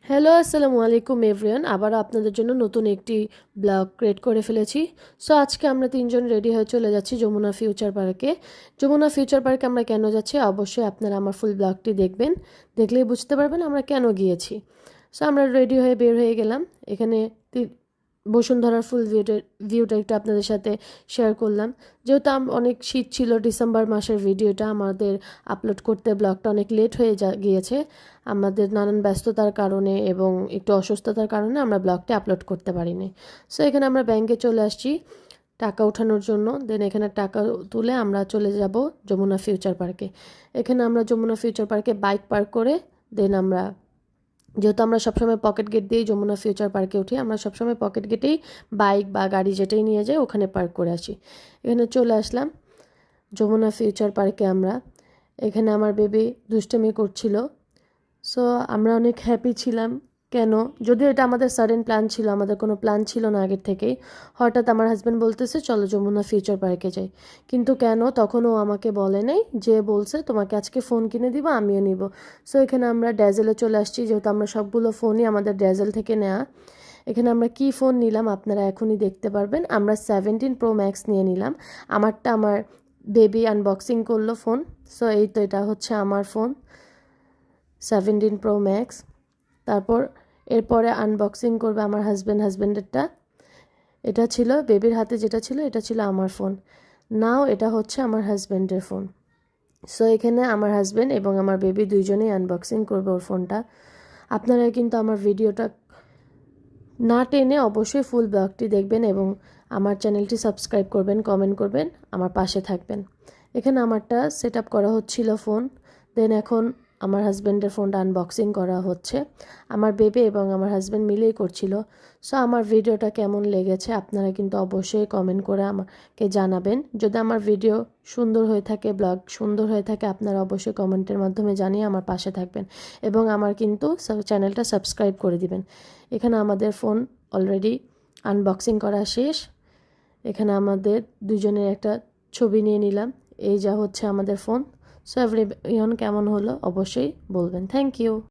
Hello, আসসালামু আলাইকুম everyone. আবারও আপনাদের জন্য নতুন একটি ব্লগ ক্রিয়েট করে ফেলেছি। সো আজকে আমরা তিনজন রেডি হয়ে চলে যাচ্ছি যমুনা ফিউচার পার্কে। যমুনা ফিউচার পার্কে আমরা কেন যাচ্ছি অবশ্যই আপনারা আমার ফুল ব্লগটি দেখবেন, দেখলেই বুঝতে পারবেন আমরা কেন গিয়েছি। সো আমরা রেডি হয়ে বের হয়ে গেলাম। এখানে বসুন্ধরার ফুল ভিউটা একটু আপনাদের সাথে শেয়ার করলাম। যেহেতু অনেক শীত ছিল, ডিসেম্বর মাসের ভিডিওটা আমাদের আপলোড করতে ব্লগটা অনেক লেট হয়ে গিয়েছে আমাদের নানান ব্যস্ততার কারণে এবং একটু অসুস্থতার কারণে আমরা ব্লগটা আপলোড করতে পারিনি। সো এখানে আমরা ব্যাংকে চলে আসছি টাকা ওঠানোর জন্য। দেন এখানে টাকা তুলে আমরা চলে যাব যমুনা ফিউচার পার্কে। এখানে আমরা যমুনা ফিউচার পার্কে বাইক পার্ক করে দেন আমরা, যেহেতু আমরা সবসময় পকেট গেট দিয়েই যমুনা ফিউচার পার্কে উঠি, আমরা সবসময় পকেট গেটেই বাইক বা গাড়ি যেটাই নিয়ে যাই ওখানে পার্ক করে আসি। এখানে চলে আসলাম যমুনা ফিউচার পার্কে আমরা। এখানে আমার বেবি দুষ্টুমি করছিল। সো আমরা অনেক হ্যাপি ছিলাম। কেন, যদিও এটা আমাদের সাডেন প্ল্যান ছিল, আমাদের কোনো প্ল্যান ছিল না আগের থেকেই। হঠাৎ আমার হাজব্যান্ড বলতেছে চলো যমুনা ফিউচার পার্কে যাই, কিন্তু কেন তখন ও আমাকে বলে নাই, যে বলছে তোমাকে আজকে ফোন কিনে দিব, আমিও নিব। সো এখানে আমরা ড্যাজেলে চলে আসছি, যেহেতু আমরা সবগুলো ফোনই আমাদের ড্যাজেল থেকে নেওয়া। এখানে আমরা কি ফোন নিলাম আপনারা এখনই দেখতে পারবেন। আমরা 17 Pro Max নিয়ে নিলাম। আমারটা আমার বেবি আনবক্সিং করলো ফোন। সো এই তো এটা হচ্ছে আমার ফোন 17 Pro Max। তারপর এরপরে আনবক্সিং করবে আমার হাজব্যান্ডেরটা। এটা ছিল বেবির হাতে, যেটা ছিল এটা ছিল আমার ফোন। নাও এটা হচ্ছে আমার হাজব্যান্ডের ফোন। সো এখানে আমার হাজব্যান্ড এবং আমার বেবি দুইজনেই আনবক্সিং করবে ওর ফোনটা। আপনারা কিন্তু আমার ভিডিওটা না টেনে অবশ্যই ফুল ব্লগটি দেখবেন এবং আমার চ্যানেলটি সাবস্ক্রাইব করবেন, কমেন্ট করবেন, আমার পাশে থাকবেন। এখানে আমারটা সেট আপ করা হচ্ছিল ফোন। দেন এখন আমার হাজব্যান্ডের ফোনটা আনবক্সিং করা হচ্ছে। আমার বেবি এবং আমার হাজব্যান্ড মিলেই করছিল। সো আমার ভিডিওটা কেমন লেগেছে আপনারা কিন্তু অবশ্যই কমেন্ট করে আমাকে জানাবেন। যদি আমার ভিডিও সুন্দর হয়ে থাকে, ব্লগ সুন্দর হয়ে থাকে, আপনারা অবশ্যই কমেন্টের মাধ্যমে জানিয়ে আমার পাশে থাকবেন এবং আমার কিন্তু চ্যানেলটা সাবস্ক্রাইব করে দিবেন। এখানে আমাদের ফোন অলরেডি আনবক্সিং করা শেষ। এখানে আমাদের দুজনের একটা ছবি নিয়ে নিলাম। এই যা হচ্ছে আমাদের ফোন। সো এভরিওয়ান কেমন হলো অবশ্যই বলবেন। Thank you.